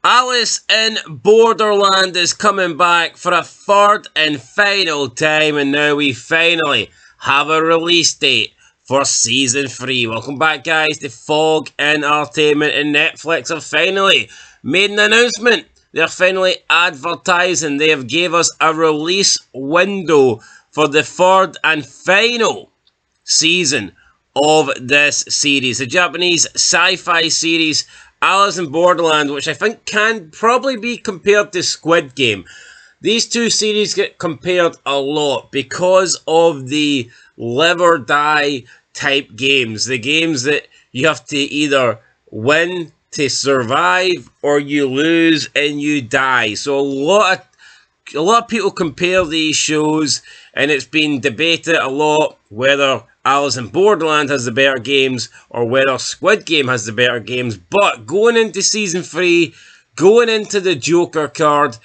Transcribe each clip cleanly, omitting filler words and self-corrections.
Alice in Borderland is coming back for a third and final time, and now we finally have a release date for Season 3. Welcome back, guys, to Fog Entertainment, and Netflix have finally made an announcement. They're finally advertising. They have gave us a release window for the third and final season of this series. The Japanese sci-fi series Alice in Borderland, which I think can probably be compared to Squid Game. These two series get compared a lot because of the live or die type games. The games that you have to either win to survive or you lose and you die. So a lot of people compare these shows, and it's been debated a lot whether Alice in Borderland has the better games or whether Squid Game has the better games. But going into Season 3, going into the Joker card,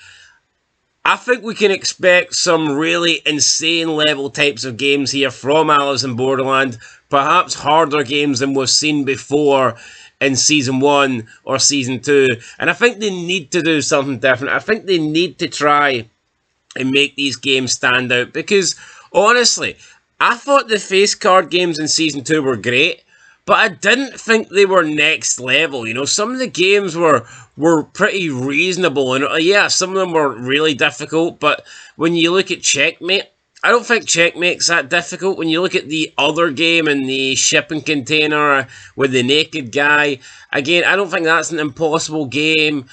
I think we can expect some really insane level types of games here from Alice in Borderland. Perhaps harder games than we've seen before in Season 1 or Season 2. And I think they need to do something different. I think they need to try and make these games stand out, because honestly, I thought the face card games in Season 2 were great, but I didn't think they were next level. You know, some of the games were pretty reasonable, and yeah, some of them were really difficult, but when you look at Checkmate, I don't think Checkmate's that difficult. When you look at the other game in the shipping container with the naked guy, again, I don't think that's an impossible game.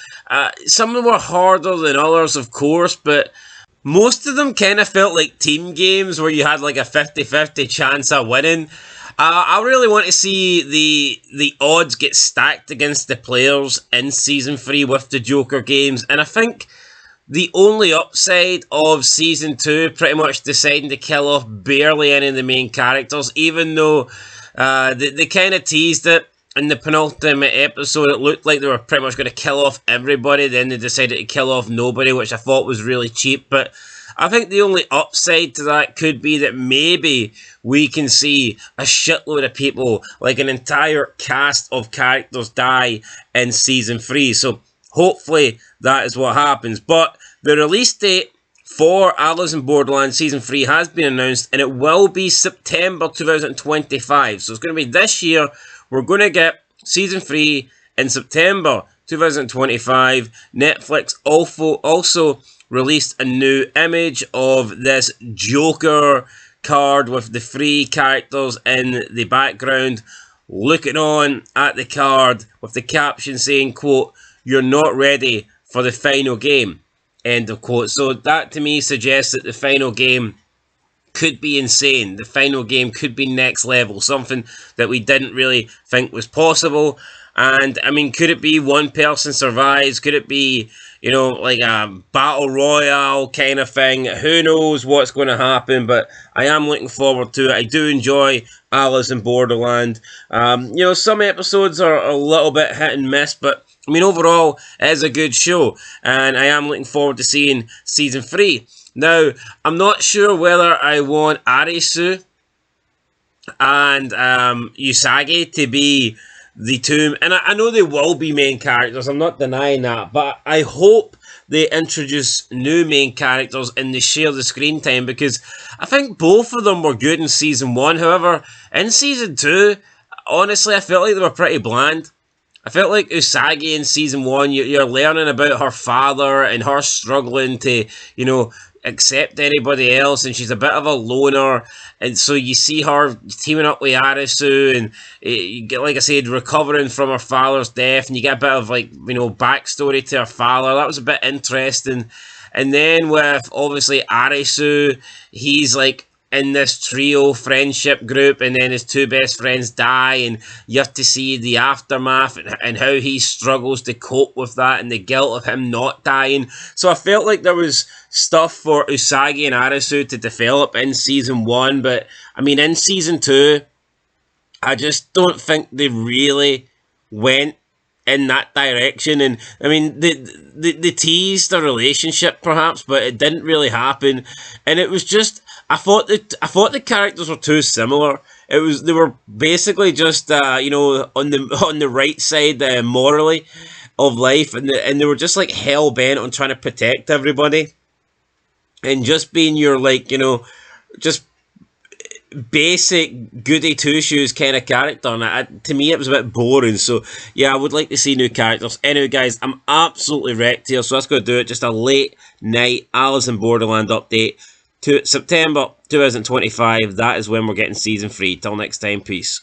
Some of them were harder than others, of course, but most of them kind of felt like team games where you had like a 50-50 chance of winning. I really want to see the odds get stacked against the players in Season 3 with the Joker games. And I think the only upside of Season 2 pretty much deciding to kill off barely any of the main characters, even though they kind of teased it. In the penultimate episode, it looked like they were pretty much going to kill off everybody. Then they decided to kill off nobody, which I thought was really cheap. But I think the only upside to that could be that maybe we can see a shitload of people, like an entire cast of characters, die in Season 3. So hopefully that is what happens. But the release date for Alice in Borderland Season 3 has been announced, and it will be September 2025. So it's going to be this year. We're going to get Season 3 in September 2025. Netflix also released a new image of this Joker card with the 3 characters in the background looking on at the card with the caption saying, quote, "You're not ready for the final game," end of quote. So that to me suggests that the final game could be insane. The final game could be next level, something that we didn't really think was possible. And I mean, could it be one person survives? Could it be, you know, like a battle royale kind of thing? Who knows what's going to happen, but I am looking forward to it. I do enjoy Alice in Borderland. You know, some episodes are a little bit hit and miss, but I mean, overall, it is a good show, and I am looking forward to seeing Season 3. Now, I'm not sure whether I want Arisu and Usagi to be the two, and I know they will be main characters, I'm not denying that, but I hope they introduce new main characters and they share the screen time, because I think both of them were good in Season 1. However, in Season 2, honestly, I felt like they were pretty bland. I felt like Usagi in Season 1, you're learning about her father and her struggling to, you know, accept anybody else, and she's a bit of a loner, and so you see her teaming up with Arisu, and you get, like I said, recovering from her father's death, and you get a bit of, like, you know, backstory to her father. That was a bit interesting. And then with, obviously, Arisu, he's like in this trio friendship group, and then his 2 best friends die, and you have to see the aftermath and how he struggles to cope with that and the guilt of him not dying. So I felt like there was stuff for Usagi and Arisu to develop in Season 1, but I mean, in Season 2, I just don't think they really went in that direction. And I mean, they teased the relationship perhaps, but it didn't really happen, and it was just, I thought the characters were too similar. They were basically just you know, on the right side morally, of life, and they were just like hell bent on trying to protect everybody, and just being your, like, you know, just basic goody two shoes kind of character, and to me it was a bit boring. So yeah, I would like to see new characters. Anyway, guys, I'm absolutely wrecked here, so that's going to do it. Just a late night Alice in Borderland update to September 2025. That is when we're getting season 3. Till next time, peace.